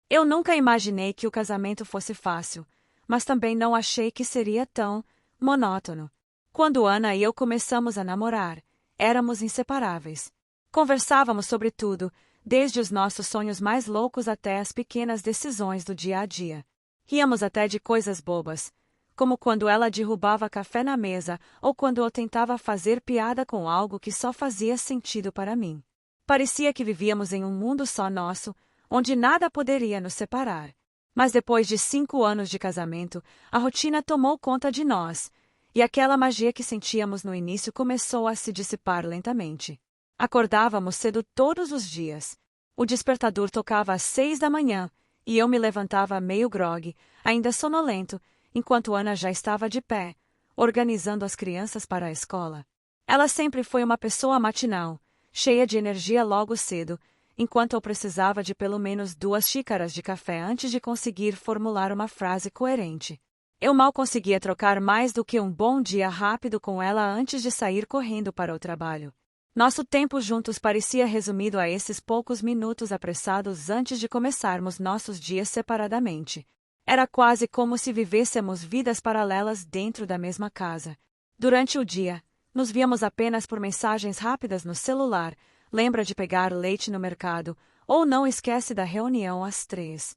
Eu nunca imaginei que o casamento fosse fácil, mas também não achei que seria tão monótono. Quando Ana e eu começamos a namorar, éramos inseparáveis. Conversávamos sobre tudo, desde os nossos sonhos mais loucos até as pequenas decisões do dia a dia. Ríamos até de coisas bobas, como quando ela derrubava café na mesa ou quando eu tentava fazer piada com algo que só fazia sentido para mim. Parecia que vivíamos em um mundo só nosso, onde nada poderia nos separar. Mas depois de 5 anos de casamento, a rotina tomou conta de nós, e aquela magia que sentíamos no início começou a se dissipar lentamente. Acordávamos cedo todos os dias. O despertador tocava às 6 da manhã, e eu me levantava meio grogue, ainda sonolento, enquanto Ana já estava de pé, organizando as crianças para a escola. Ela sempre foi uma pessoa matinal, cheia de energia logo cedo, enquanto eu precisava de pelo menos 2 xícaras de café antes de conseguir formular uma frase coerente. Eu mal conseguia trocar mais do que um bom dia rápido com ela antes de sair correndo para o trabalho. Nosso tempo juntos parecia resumido a esses poucos minutos apressados antes de começarmos nossos dias separadamente. Era quase como se vivêssemos vidas paralelas dentro da mesma casa. Durante o dia, nos víamos apenas por mensagens rápidas no celular. Lembra de pegar leite no mercado, ou não esquece da reunião às 3.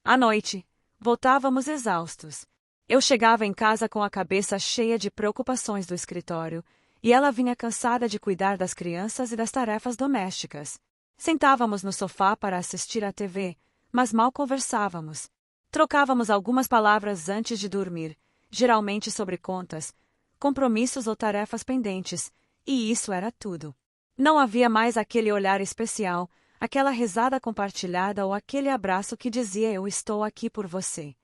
À noite, voltávamos exaustos. Eu chegava em casa com a cabeça cheia de preocupações do escritório, e ela vinha cansada de cuidar das crianças e das tarefas domésticas. Sentávamos no sofá para assistir à TV, mas mal conversávamos. Trocávamos algumas palavras antes de dormir, geralmente sobre contas, compromissos ou tarefas pendentes, e isso era tudo. Não havia mais aquele olhar especial, aquela risada compartilhada ou aquele abraço que dizia eu estou aqui por você.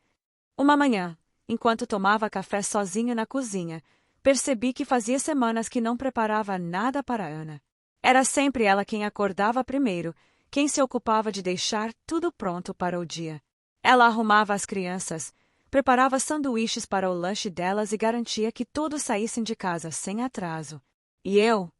Uma manhã, enquanto tomava café sozinho na cozinha, percebi que fazia semanas que não preparava nada para Ana. Era sempre ela quem acordava primeiro, quem se ocupava de deixar tudo pronto para o dia. Ela arrumava as crianças, preparava sanduíches para o lanche delas e garantia que todos saíssem de casa sem atraso. E eu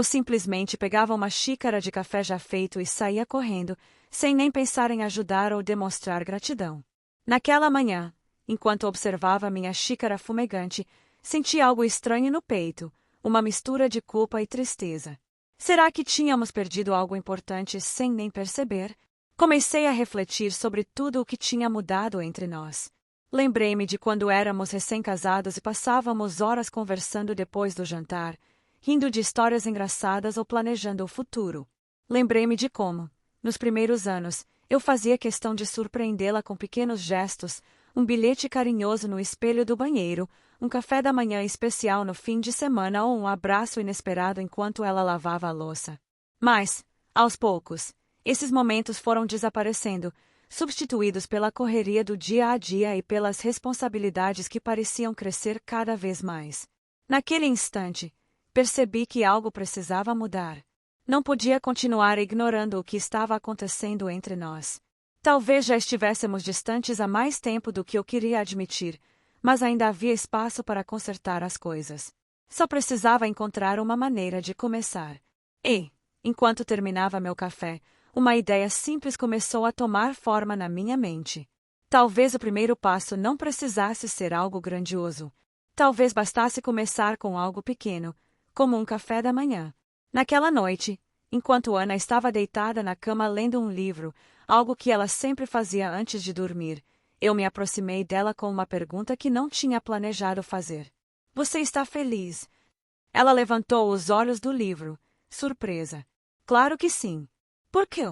simplesmente pegava uma xícara de café já feito e saía correndo, sem nem pensar em ajudar ou demonstrar gratidão. Naquela manhã, enquanto observava minha xícara fumegante, senti algo estranho no peito, uma mistura de culpa e tristeza. Será que tínhamos perdido algo importante sem nem perceber? Comecei a refletir sobre tudo o que tinha mudado entre nós. Lembrei-me de quando éramos recém-casados e passávamos horas conversando depois do jantar, rindo de histórias engraçadas ou planejando o futuro. Lembrei-me de como, nos primeiros anos, eu fazia questão de surpreendê-la com pequenos gestos, um bilhete carinhoso no espelho do banheiro, um café da manhã especial no fim de semana ou um abraço inesperado enquanto ela lavava a louça. Mas, aos poucos, esses momentos foram desaparecendo, substituídos pela correria do dia a dia e pelas responsabilidades que pareciam crescer cada vez mais. Naquele instante, percebi que algo precisava mudar. Não podia continuar ignorando o que estava acontecendo entre nós. Talvez já estivéssemos distantes há mais tempo do que eu queria admitir, mas ainda havia espaço para consertar as coisas. Só precisava encontrar uma maneira de começar. E, enquanto terminava meu café, uma ideia simples começou a tomar forma na minha mente. Talvez o primeiro passo não precisasse ser algo grandioso. Talvez bastasse começar com algo pequeno, como um café da manhã. Naquela noite, enquanto Ana estava deitada na cama lendo um livro, algo que ela sempre fazia antes de dormir, eu me aproximei dela com uma pergunta que não tinha planejado fazer. Você está feliz? Ela levantou os olhos do livro, surpresa. Claro que sim. Por quê?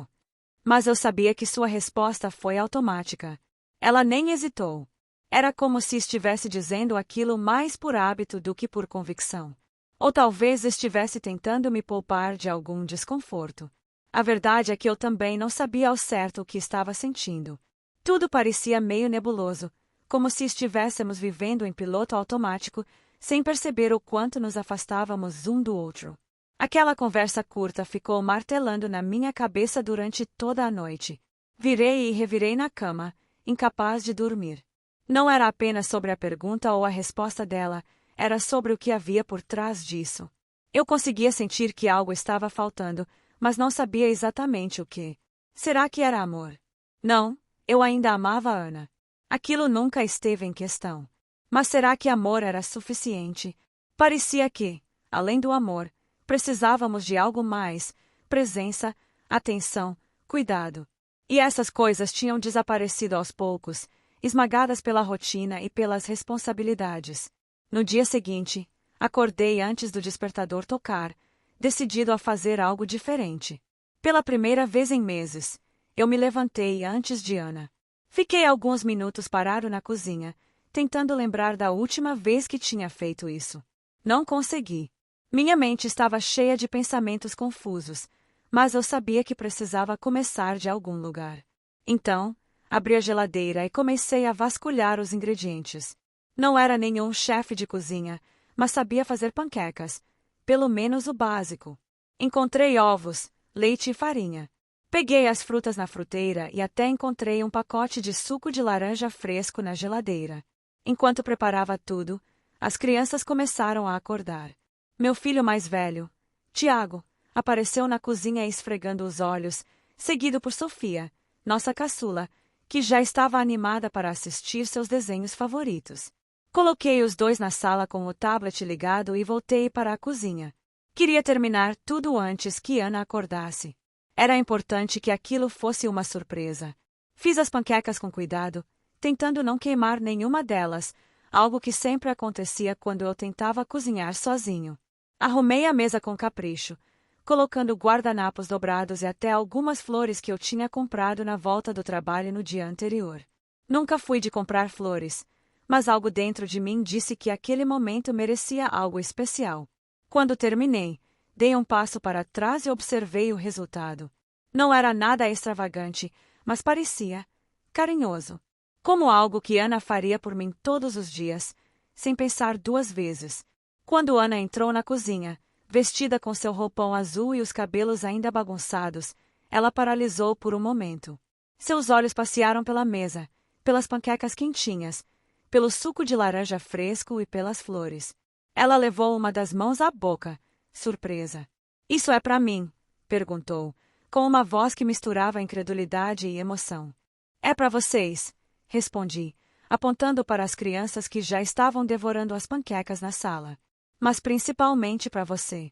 Mas eu sabia que sua resposta foi automática. Ela nem hesitou. Era como se estivesse dizendo aquilo mais por hábito do que por convicção. Ou talvez estivesse tentando me poupar de algum desconforto. A verdade é que eu também não sabia ao certo o que estava sentindo. Tudo parecia meio nebuloso, como se estivéssemos vivendo em piloto automático, sem perceber o quanto nos afastávamos um do outro. Aquela conversa curta ficou martelando na minha cabeça durante toda a noite. Virei e revirei na cama, incapaz de dormir. Não era apenas sobre a pergunta ou a resposta dela, era sobre o que havia por trás disso. Eu conseguia sentir que algo estava faltando, mas não sabia exatamente o que. Será que era amor? Não, Eu ainda amava Ana. Aquilo nunca esteve em questão. Mas será que amor era suficiente? Parecia que, além do amor, precisávamos de algo mais: presença, atenção, cuidado. E essas coisas tinham desaparecido aos poucos, esmagadas pela rotina e pelas responsabilidades. No dia seguinte, acordei antes do despertador tocar, decidido a fazer algo diferente. Pela primeira vez em meses, eu me levantei antes de Ana. Fiquei alguns minutos parado na cozinha, tentando lembrar da última vez que tinha feito isso. Não consegui. Minha mente estava cheia de pensamentos confusos, mas eu sabia que precisava começar de algum lugar. Então, abri a geladeira e comecei a vasculhar os ingredientes. Não era nenhum chefe de cozinha, mas sabia fazer panquecas, pelo menos o básico. Encontrei ovos, leite e farinha. Peguei as frutas na fruteira e até encontrei um pacote de suco de laranja fresco na geladeira. Enquanto preparava tudo, as crianças começaram a acordar. Meu filho mais velho, Tiago, apareceu na cozinha esfregando os olhos, seguido por Sofia, nossa caçula, que já estava animada para assistir seus desenhos favoritos. Coloquei os dois na sala com o tablet ligado e voltei para a cozinha. Queria terminar tudo antes que Ana acordasse. Era importante que aquilo fosse uma surpresa. Fiz as panquecas com cuidado, tentando não queimar nenhuma delas, algo que sempre acontecia quando eu tentava cozinhar sozinho. Arrumei a mesa com capricho, colocando guardanapos dobrados e até algumas flores que eu tinha comprado na volta do trabalho no dia anterior. Nunca fui de comprar flores, mas algo dentro de mim disse que aquele momento merecia algo especial. Quando terminei, dei um passo para trás e observei o resultado. Não era nada extravagante, mas parecia carinhoso. Como algo que Ana faria por mim todos os dias, sem pensar duas vezes. Quando Ana entrou na cozinha, vestida com seu roupão azul e os cabelos ainda bagunçados, ela paralisou por um momento. Seus olhos passearam pela mesa, pelas panquecas quentinhas, pelo suco de laranja fresco e pelas flores. Ela levou uma das mãos à boca, surpresa. "Isso é para mim?" perguntou, com uma voz que misturava incredulidade e emoção. "É para vocês", respondi, apontando para as crianças que já estavam devorando as panquecas na sala. "Mas principalmente para você."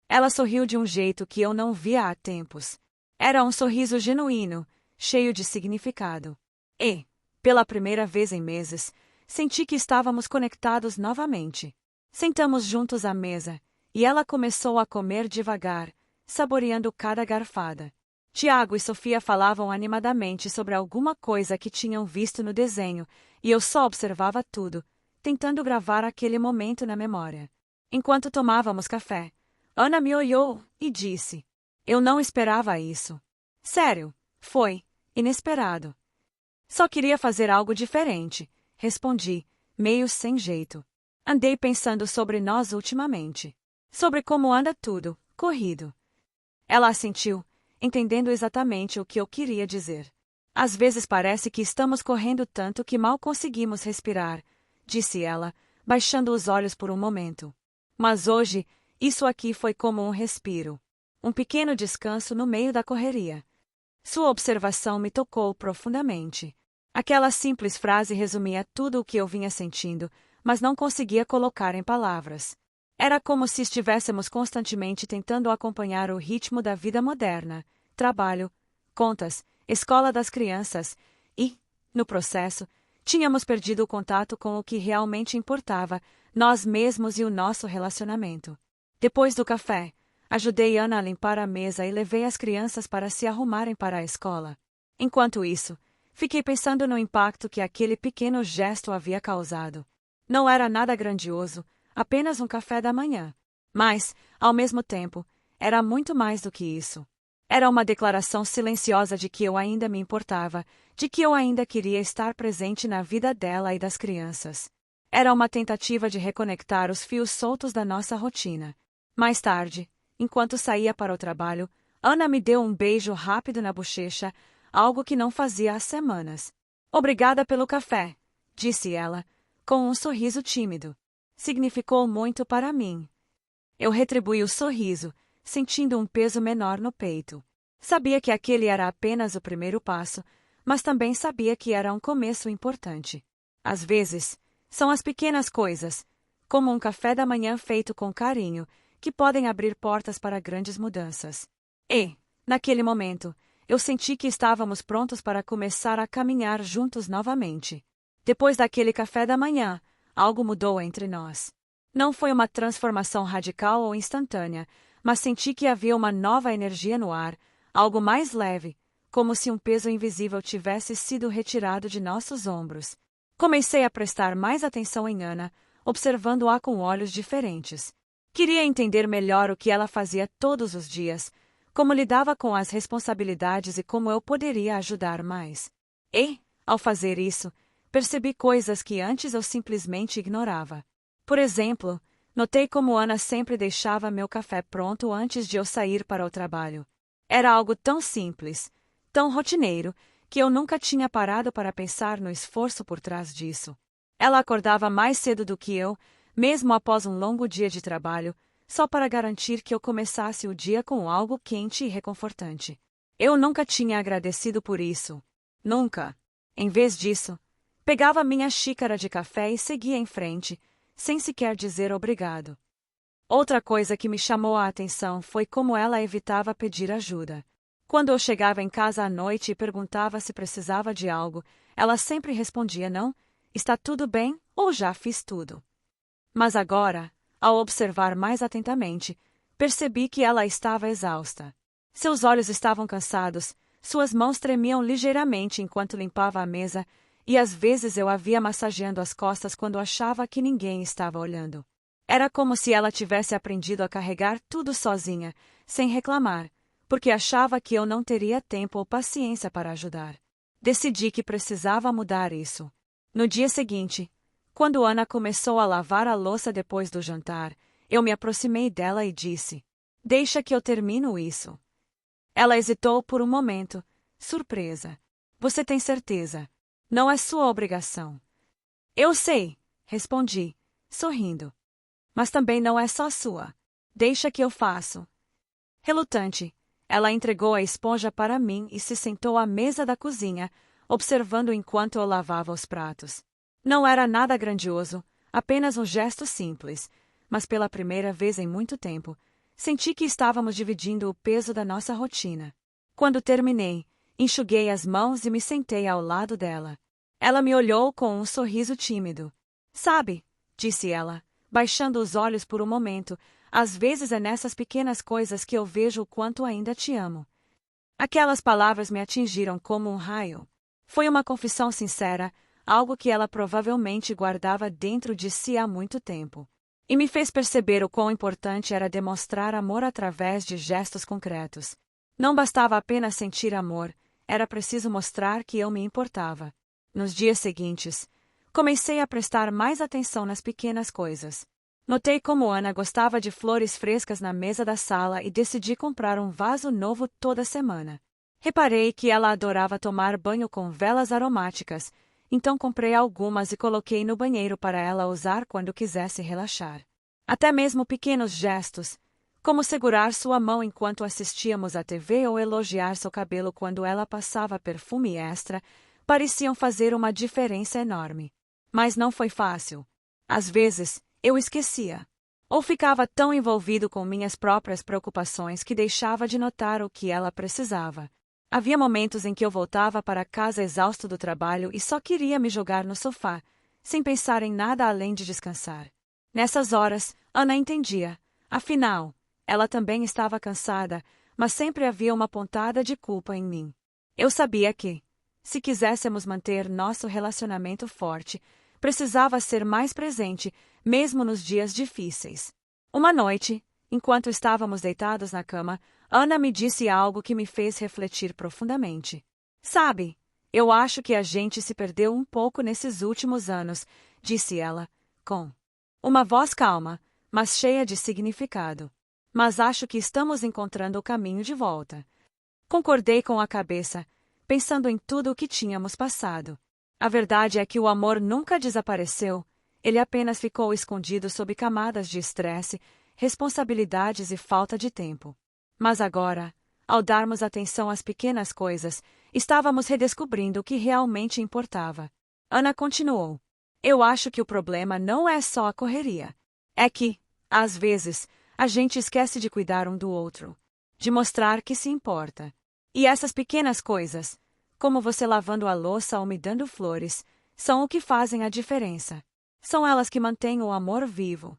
Ela sorriu de um jeito que eu não via há tempos. Era um sorriso genuíno, cheio de significado. E, pela primeira vez em meses, senti que estávamos conectados novamente. Sentamos juntos à mesa, e ela começou a comer devagar, saboreando cada garfada. Tiago e Sofia falavam animadamente sobre alguma coisa que tinham visto no desenho, e eu só observava tudo, tentando gravar aquele momento na memória. Enquanto tomávamos café, Ana me olhou e disse: "Eu não esperava isso." "Sério, foi inesperado." "Só queria fazer algo diferente", respondi, meio sem jeito. "Andei pensando sobre nós ultimamente. Sobre como anda tudo, corrido." Ela assentiu, entendendo exatamente o que eu queria dizer. "Às vezes parece que estamos correndo tanto que mal conseguimos respirar", disse ela, baixando os olhos por um momento. "Mas hoje, isso aqui foi como um respiro. Um pequeno descanso no meio da correria." Sua observação me tocou profundamente. Aquela simples frase resumia tudo o que eu vinha sentindo, mas não conseguia colocar em palavras. Era como se estivéssemos constantemente tentando acompanhar o ritmo da vida moderna, trabalho, contas, escola das crianças, e, no processo, tínhamos perdido o contato com o que realmente importava, nós mesmos e o nosso relacionamento. Depois do café, ajudei Ana a limpar a mesa e levei as crianças para se arrumarem para a escola. Enquanto isso, fiquei pensando no impacto que aquele pequeno gesto havia causado. Não era nada grandioso, apenas um café da manhã. Mas, ao mesmo tempo, era muito mais do que isso. Era uma declaração silenciosa de que eu ainda me importava, de que eu ainda queria estar presente na vida dela e das crianças. Era uma tentativa de reconectar os fios soltos da nossa rotina. Mais tarde, enquanto saía para o trabalho, Ana me deu um beijo rápido na bochecha, algo que não fazia há semanas. "Obrigada pelo café", disse ela, com um sorriso tímido. "Significou muito para mim." Eu retribuí o sorriso, sentindo um peso menor no peito. Sabia que aquele era apenas o primeiro passo, mas também sabia que era um começo importante. Às vezes, são as pequenas coisas, como um café da manhã feito com carinho, que podem abrir portas para grandes mudanças. E, naquele momento, eu senti que estávamos prontos para começar a caminhar juntos novamente. Depois daquele café da manhã, algo mudou entre nós. Não foi uma transformação radical ou instantânea, mas senti que havia uma nova energia no ar, algo mais leve, como se um peso invisível tivesse sido retirado de nossos ombros. Comecei a prestar mais atenção em Ana, observando-a com olhos diferentes. Queria entender melhor o que ela fazia todos os dias, como lidava com as responsabilidades e como eu poderia ajudar mais. E, ao fazer isso, percebi coisas que antes eu simplesmente ignorava. Por exemplo, notei como Ana sempre deixava meu café pronto antes de eu sair para o trabalho. Era algo tão simples, tão rotineiro, que eu nunca tinha parado para pensar no esforço por trás disso. Ela acordava mais cedo do que eu, mesmo após um longo dia de trabalho, só para garantir que eu começasse o dia com algo quente e reconfortante. Eu nunca tinha agradecido por isso. Nunca. Em vez disso, pegava minha xícara de café e seguia em frente, sem sequer dizer obrigado. Outra coisa que me chamou a atenção foi como ela evitava pedir ajuda. Quando eu chegava em casa à noite e perguntava se precisava de algo, ela sempre respondia não, está tudo bem ou já fiz tudo. Mas agora, ao observar mais atentamente, percebi que ela estava exausta. Seus olhos estavam cansados, suas mãos tremiam ligeiramente enquanto limpava a mesa, e às vezes eu a via massageando as costas quando achava que ninguém estava olhando. Era como se ela tivesse aprendido a carregar tudo sozinha, sem reclamar, porque achava que eu não teria tempo ou paciência para ajudar. Decidi que precisava mudar isso. No dia seguinte, quando Ana começou a lavar a louça depois do jantar, eu me aproximei dela e disse: "Deixa que eu termino isso." Ela hesitou por um momento, surpresa. "Você tem certeza? Não é sua obrigação." "Eu sei", respondi, sorrindo. "Mas também não é só sua. Deixa que eu faço." Relutante, ela entregou a esponja para mim e se sentou à mesa da cozinha, observando enquanto eu lavava os pratos. Não era nada grandioso, apenas um gesto simples, mas pela primeira vez em muito tempo, senti que estávamos dividindo o peso da nossa rotina. Quando terminei, enxuguei as mãos e me sentei ao lado dela. Ela me olhou com um sorriso tímido. "Sabe", disse ela, baixando os olhos por um momento, "às vezes é nessas pequenas coisas que eu vejo o quanto ainda te amo." Aquelas palavras me atingiram como um raio. Foi uma confissão sincera, algo que ela provavelmente guardava dentro de si há muito tempo. E me fez perceber o quão importante era demonstrar amor através de gestos concretos. Não bastava apenas sentir amor, era preciso mostrar que eu me importava. Nos dias seguintes, comecei a prestar mais atenção nas pequenas coisas. Notei como Ana gostava de flores frescas na mesa da sala e decidi comprar um vaso novo toda semana. Reparei que ela adorava tomar banho com velas aromáticas, então comprei algumas e coloquei no banheiro para ela usar quando quisesse relaxar. Até mesmo pequenos gestos, como segurar sua mão enquanto assistíamos à TV ou elogiar seu cabelo quando ela passava perfume extra, pareciam fazer uma diferença enorme. Mas não foi fácil. Às vezes, eu esquecia. Ou ficava tão envolvido com minhas próprias preocupações que deixava de notar o que ela precisava. Havia momentos em que eu voltava para casa exausto do trabalho e só queria me jogar no sofá, sem pensar em nada além de descansar. Nessas horas, Ana entendia. Afinal, ela também estava cansada, mas sempre havia uma pontada de culpa em mim. Eu sabia que, se quiséssemos manter nosso relacionamento forte, precisava ser mais presente, mesmo nos dias difíceis. Uma noite, enquanto estávamos deitados na cama, Ana me disse algo que me fez refletir profundamente. "Sabe, eu acho que a gente se perdeu um pouco nesses últimos anos", disse ela, com uma voz calma, mas cheia de significado. "Mas acho que estamos encontrando o caminho de volta." Concordei com a cabeça, pensando em tudo o que tínhamos passado. A verdade é que o amor nunca desapareceu, ele apenas ficou escondido sob camadas de estresse, responsabilidades e falta de tempo. Mas agora, ao darmos atenção às pequenas coisas, Estávamos redescobrindo o que realmente importava. Ana continuou. Eu acho que o problema não é só a correria. É que, às vezes, a gente esquece de cuidar um do outro. De mostrar que se importa. E essas pequenas coisas, como você lavando a louça ou me dando flores, são o que fazem a diferença. São elas que mantêm o amor vivo.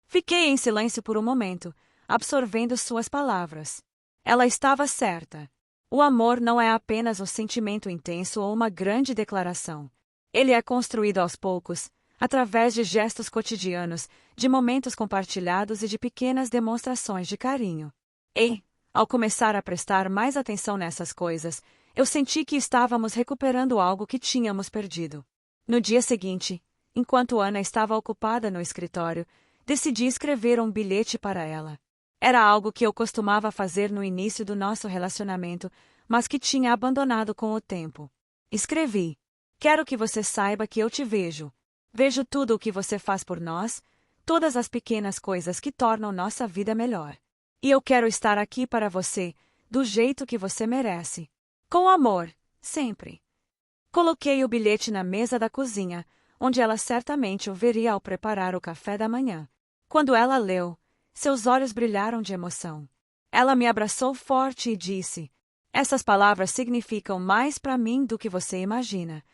Fiquei em silêncio por um momento, absorvendo suas palavras. Ela estava certa. O amor não é apenas um sentimento intenso ou uma grande declaração. Ele é construído aos poucos, através de gestos cotidianos, de momentos compartilhados e de pequenas demonstrações de carinho. E, ao começar a prestar mais atenção nessas coisas, eu senti que estávamos recuperando algo que tínhamos perdido. No dia seguinte, enquanto Ana estava ocupada no escritório, decidi escrever um bilhete para ela. Era algo que eu costumava fazer no início do nosso relacionamento, mas que tinha abandonado com o tempo. Escrevi: Quero que você saiba que eu te vejo. Vejo tudo o que você faz por nós, todas as pequenas coisas que tornam nossa vida melhor. E eu quero estar aqui para você, do jeito que você merece. Com amor, sempre. Coloquei o bilhete na mesa da cozinha, onde ela certamente o veria ao preparar o café da manhã. Quando ela leu, seus olhos brilharam de emoção. Ela me abraçou forte e disse: Essas palavras significam mais para mim do que você imagina.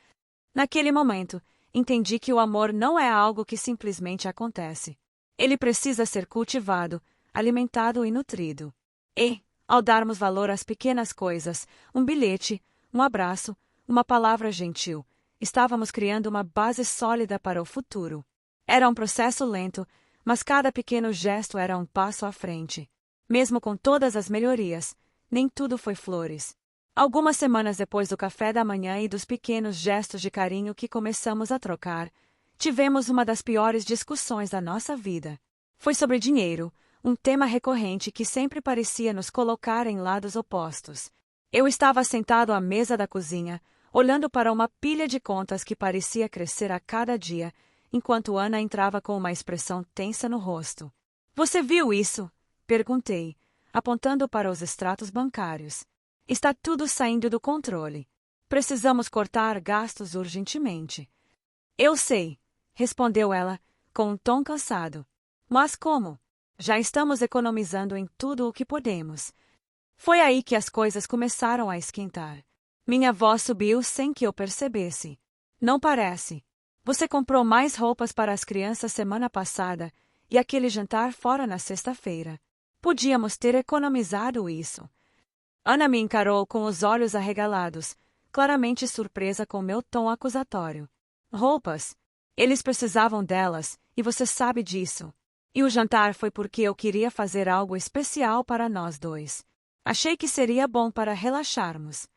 Naquele momento, entendi que o amor não é algo que simplesmente acontece. Ele precisa ser cultivado, alimentado e nutrido. E, ao darmos valor às pequenas coisas, um bilhete, um abraço, uma palavra gentil, estávamos criando uma base sólida para o futuro. Era um processo lento, mas cada pequeno gesto era um passo à frente. Mesmo com todas as melhorias, nem tudo foi flores. Algumas semanas depois do café da manhã e dos pequenos gestos de carinho que começamos a trocar, tivemos uma das piores discussões da nossa vida. Foi sobre dinheiro, um tema recorrente que sempre parecia nos colocar em lados opostos. Eu estava sentado à mesa da cozinha, olhando para uma pilha de contas que parecia crescer a cada dia, enquanto Ana entrava com uma expressão tensa no rosto. Você viu isso? Perguntei, apontando para os extratos bancários. Está tudo saindo do controle. Precisamos cortar gastos urgentemente. Eu sei, respondeu ela, com um tom cansado. Mas como? Já estamos economizando em tudo o que podemos. Foi aí que as coisas começaram a esquentar. Minha voz subiu sem que eu percebesse. Não parece. Você comprou mais roupas para as crianças semana passada e aquele jantar fora na sexta-feira. Podíamos ter economizado isso. Ana me encarou com os olhos arregalados, claramente surpresa com meu tom acusatório. Roupas? Eles precisavam delas, e você sabe disso. E o jantar foi porque eu queria fazer algo especial para nós dois. Achei que seria bom para relaxarmos.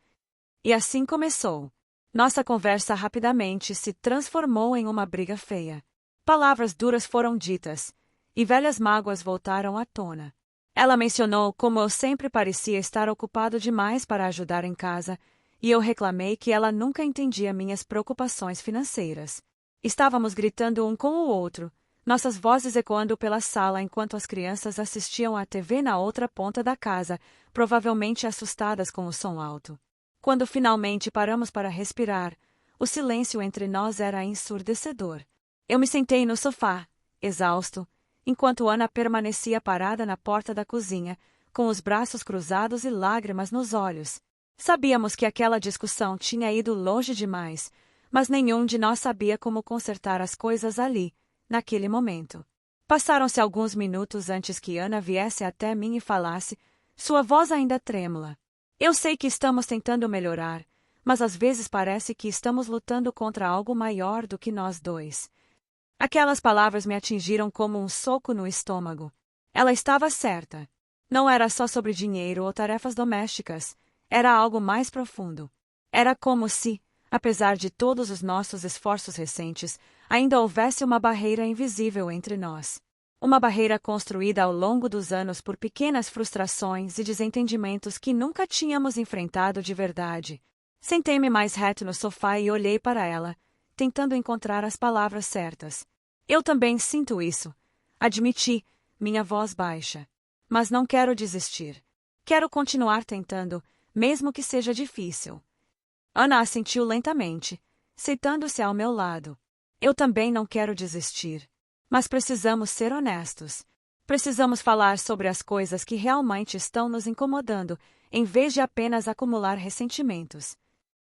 E assim começou. Nossa conversa rapidamente se transformou em uma briga feia. Palavras duras foram ditas, e velhas mágoas voltaram à tona. Ela mencionou como eu sempre parecia estar ocupado demais para ajudar em casa, e eu reclamei que ela nunca entendia minhas preocupações financeiras. Estávamos gritando um com o outro, nossas vozes ecoando pela sala enquanto as crianças assistiam à TV na outra ponta da casa, provavelmente assustadas com o som alto. Quando finalmente paramos para respirar, o silêncio entre nós era ensurdecedor. Eu me sentei no sofá, exausto, enquanto Ana permanecia parada na porta da cozinha, com os braços cruzados e lágrimas nos olhos. Sabíamos que aquela discussão tinha ido longe demais, mas nenhum de nós sabia como consertar as coisas ali, naquele momento. Passaram-se alguns minutos antes que Ana viesse até mim e falasse, sua voz ainda trêmula. Eu sei que estamos tentando melhorar, mas às vezes parece que estamos lutando contra algo maior do que nós dois. Aquelas palavras me atingiram como um soco no estômago. Ela estava certa. Não era só sobre dinheiro ou tarefas domésticas. Era algo mais profundo. Era como se, apesar de todos os nossos esforços recentes, ainda houvesse uma barreira invisível entre nós. Uma barreira construída ao longo dos anos por pequenas frustrações e desentendimentos que nunca tínhamos enfrentado de verdade. Sentei-me mais reto no sofá e olhei para ela, tentando encontrar as palavras certas. Eu também sinto isso, admiti, minha voz baixa. Mas não quero desistir. Quero continuar tentando, mesmo que seja difícil. Ana assentiu lentamente, sentando-se ao meu lado. Eu também não quero desistir. Mas precisamos ser honestos. Precisamos falar sobre as coisas que realmente estão nos incomodando, em vez de apenas acumular ressentimentos.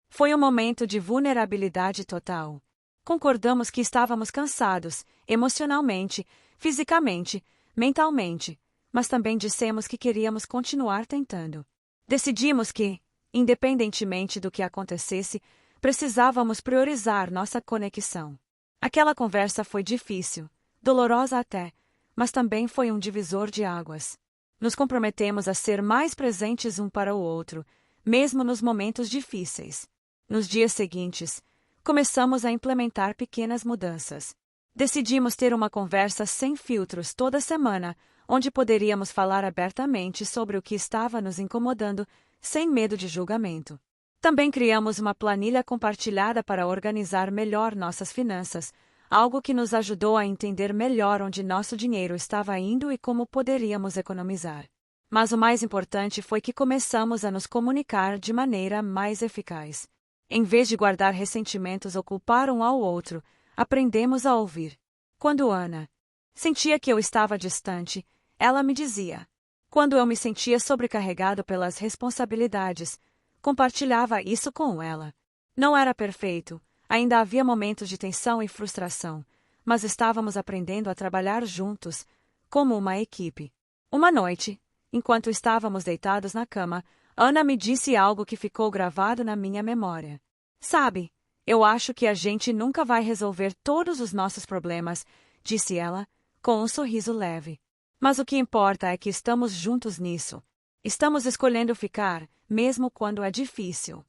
Foi um momento de vulnerabilidade total. Concordamos que estávamos cansados, emocionalmente, fisicamente, mentalmente, mas também dissemos que queríamos continuar tentando. Decidimos que, independentemente do que acontecesse, precisávamos priorizar nossa conexão. Aquela conversa foi difícil, dolorosa até, mas também foi um divisor de águas. Nos comprometemos a ser mais presentes um para o outro, mesmo nos momentos difíceis. Nos dias seguintes, começamos a implementar pequenas mudanças. Decidimos ter uma conversa sem filtros toda semana, onde poderíamos falar abertamente sobre o que estava nos incomodando, sem medo de julgamento. Também criamos uma planilha compartilhada para organizar melhor nossas finanças, algo que nos ajudou a entender melhor onde nosso dinheiro estava indo e como poderíamos economizar. Mas o mais importante foi que começamos a nos comunicar de maneira mais eficaz. Em vez de guardar ressentimentos ou culpar um ao outro, aprendemos a ouvir. Quando Ana sentia que eu estava distante, ela me dizia. Quando eu me sentia sobrecarregado pelas responsabilidades, compartilhava isso com ela. Não era perfeito, ainda havia momentos de tensão e frustração, mas estávamos aprendendo a trabalhar juntos, como uma equipe. Uma noite, enquanto estávamos deitados na cama, Ana me disse algo que ficou gravado na minha memória. Sabe, eu acho que a gente nunca vai resolver todos os nossos problemas, disse ela, com um sorriso leve. Mas o que importa é que estamos juntos nisso. Estamos escolhendo ficar, mesmo quando é difícil.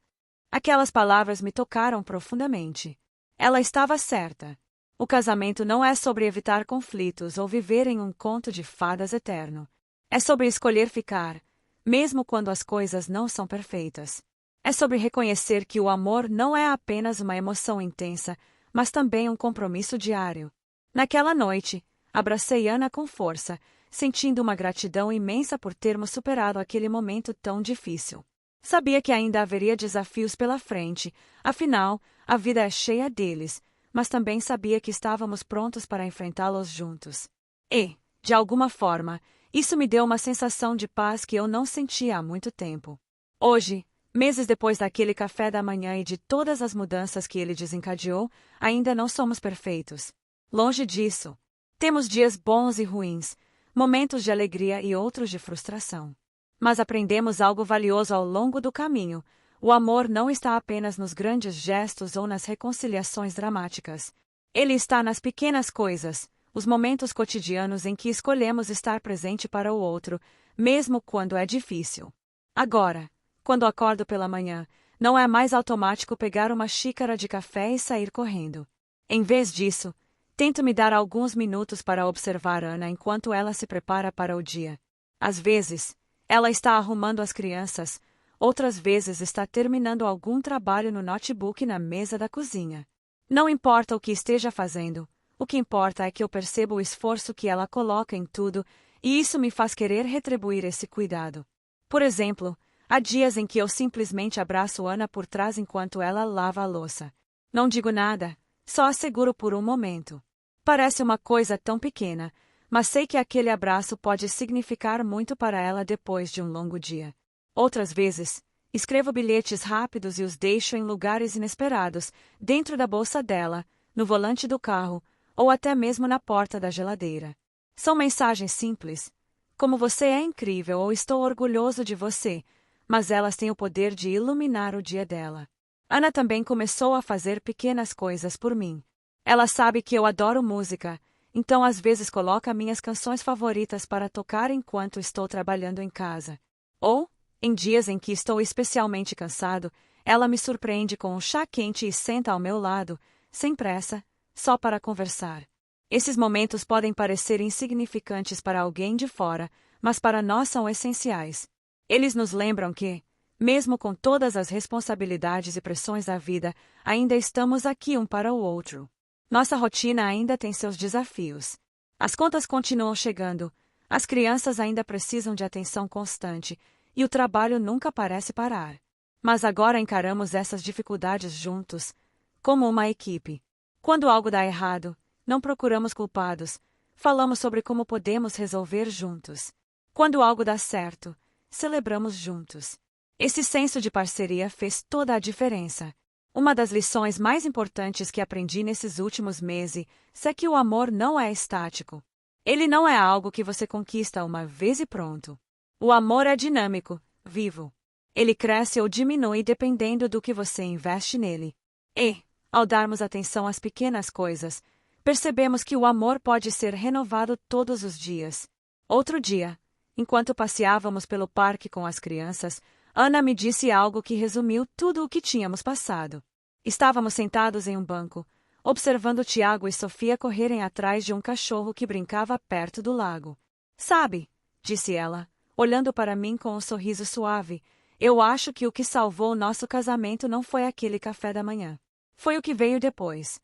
Aquelas palavras me tocaram profundamente. Ela estava certa. O casamento não é sobre evitar conflitos ou viver em um conto de fadas eterno. É sobre escolher ficar, mesmo quando as coisas não são perfeitas. É sobre reconhecer que o amor não é apenas uma emoção intensa, mas também um compromisso diário. Naquela noite, abracei Ana com força, sentindo uma gratidão imensa por termos superado aquele momento tão difícil. Sabia que ainda haveria desafios pela frente, afinal, a vida é cheia deles, mas também sabia que estávamos prontos para enfrentá-los juntos. E, de alguma forma, isso me deu uma sensação de paz que eu não sentia há muito tempo. Hoje, meses depois daquele café da manhã e de todas as mudanças que ele desencadeou, ainda não somos perfeitos. Longe disso. Temos dias bons e ruins, momentos de alegria e outros de frustração. Mas aprendemos algo valioso ao longo do caminho. O amor não está apenas nos grandes gestos ou nas reconciliações dramáticas. Ele está nas pequenas coisas, os momentos cotidianos em que escolhemos estar presente para o outro, mesmo quando é difícil. Agora, quando acordo pela manhã, não é mais automático pegar uma xícara de café e sair correndo. Em vez disso, tento me dar alguns minutos para observar Ana enquanto ela se prepara para o dia. Às vezes, ela está arrumando as crianças, outras vezes está terminando algum trabalho no notebook na mesa da cozinha. Não importa o que esteja fazendo, o que importa é que eu percebo o esforço que ela coloca em tudo, e isso me faz querer retribuir esse cuidado. Por exemplo, há dias em que eu simplesmente abraço Ana por trás enquanto ela lava a louça. Não digo nada, só a seguro por um momento. Parece uma coisa tão pequena, mas sei que aquele abraço pode significar muito para ela depois de um longo dia. Outras vezes, escrevo bilhetes rápidos e os deixo em lugares inesperados, dentro da bolsa dela, no volante do carro, ou até mesmo na porta da geladeira. São mensagens simples, como você é incrível ou estou orgulhoso de você, mas elas têm o poder de iluminar o dia dela. Ana também começou a fazer pequenas coisas por mim. Ela sabe que eu adoro música, então às vezes coloca minhas canções favoritas para tocar enquanto estou trabalhando em casa. Ou, em dias em que estou especialmente cansado, ela me surpreende com um chá quente e senta ao meu lado, sem pressa, só para conversar. Esses momentos podem parecer insignificantes para alguém de fora, mas para nós são essenciais. Eles nos lembram que, mesmo com todas as responsabilidades e pressões da vida, ainda estamos aqui um para o outro. Nossa rotina ainda tem seus desafios. As contas continuam chegando, as crianças ainda precisam de atenção constante, e o trabalho nunca parece parar. Mas agora encaramos essas dificuldades juntos, como uma equipe. Quando algo dá errado, não procuramos culpados, falamos sobre como podemos resolver juntos. Quando algo dá certo, celebramos juntos. Esse senso de parceria fez toda a diferença. Uma das lições mais importantes que aprendi nesses últimos meses é que o amor não é estático. Ele não é algo que você conquista uma vez e pronto. O amor é dinâmico, vivo. Ele cresce ou diminui dependendo do que você investe nele. E, ao darmos atenção às pequenas coisas, percebemos que o amor pode ser renovado todos os dias. Outro dia, enquanto passeávamos pelo parque com as crianças, Ana me disse algo que resumiu tudo o que tínhamos passado. Estávamos sentados em um banco, observando Tiago e Sofia correrem atrás de um cachorro que brincava perto do lago. Sabe, disse ela, olhando para mim com um sorriso suave, eu acho que o que salvou nosso casamento não foi aquele café da manhã. Foi o que veio depois.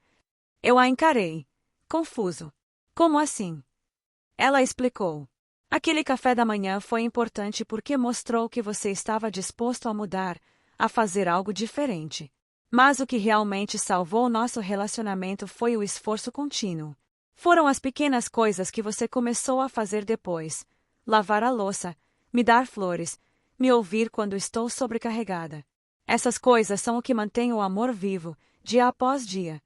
Eu a encarei, confuso. Como assim? Ela explicou. Aquele café da manhã foi importante porque mostrou que você estava disposto a mudar, a fazer algo diferente. Mas o que realmente salvou nosso relacionamento foi o esforço contínuo. Foram as pequenas coisas que você começou a fazer depois. Lavar a louça, me dar flores, me ouvir quando estou sobrecarregada. Essas coisas são o que mantém o amor vivo, dia após dia.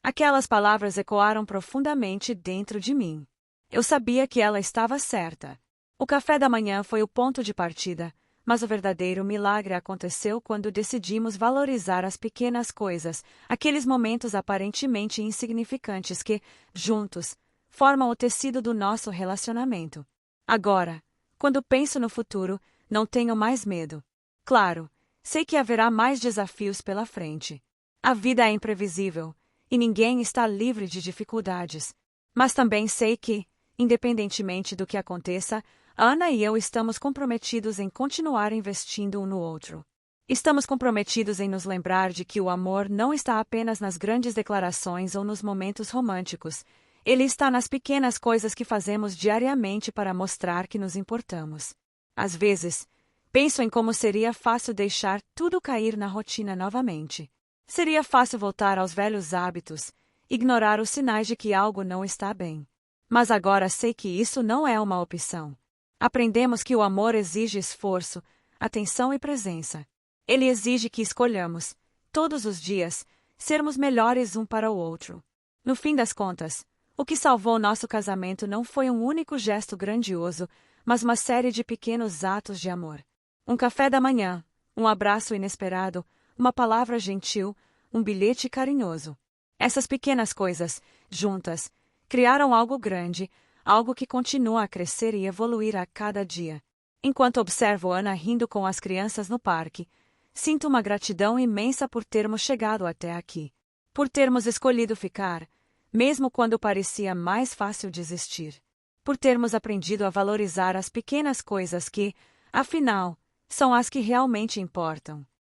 Aquelas palavras ecoaram profundamente dentro de mim. Eu sabia que ela estava certa. O café da manhã foi o ponto de partida, mas o verdadeiro milagre aconteceu quando decidimos valorizar as pequenas coisas, aqueles momentos aparentemente insignificantes que, juntos, formam o tecido do nosso relacionamento. Agora, quando penso no futuro, não tenho mais medo. Claro, sei que haverá mais desafios pela frente. A vida é imprevisível, e ninguém está livre de dificuldades. Mas também sei que, independentemente do que aconteça, Ana e eu estamos comprometidos em continuar investindo um no outro. Estamos comprometidos em nos lembrar de que o amor não está apenas nas grandes declarações ou nos momentos românticos. Ele está nas pequenas coisas que fazemos diariamente para mostrar que nos importamos. Às vezes, penso em como seria fácil deixar tudo cair na rotina novamente. Seria fácil voltar aos velhos hábitos, ignorar os sinais de que algo não está bem. Mas agora sei que isso não é uma opção. Aprendemos que o amor exige esforço, atenção e presença. Ele exige que escolhamos, todos os dias, sermos melhores um para o outro. No fim das contas, o que salvou nosso casamento não foi um único gesto grandioso, mas uma série de pequenos atos de amor. Um café da manhã, um abraço inesperado, uma palavra gentil, um bilhete carinhoso. Essas pequenas coisas, juntas, criaram algo grande, algo que continua a crescer e evoluir a cada dia. Enquanto observo Ana rindo com as crianças no parque, sinto uma gratidão imensa por termos chegado até aqui. Por termos escolhido ficar, mesmo quando parecia mais fácil desistir. Por termos aprendido a valorizar as pequenas coisas que, afinal, são as que realmente importam.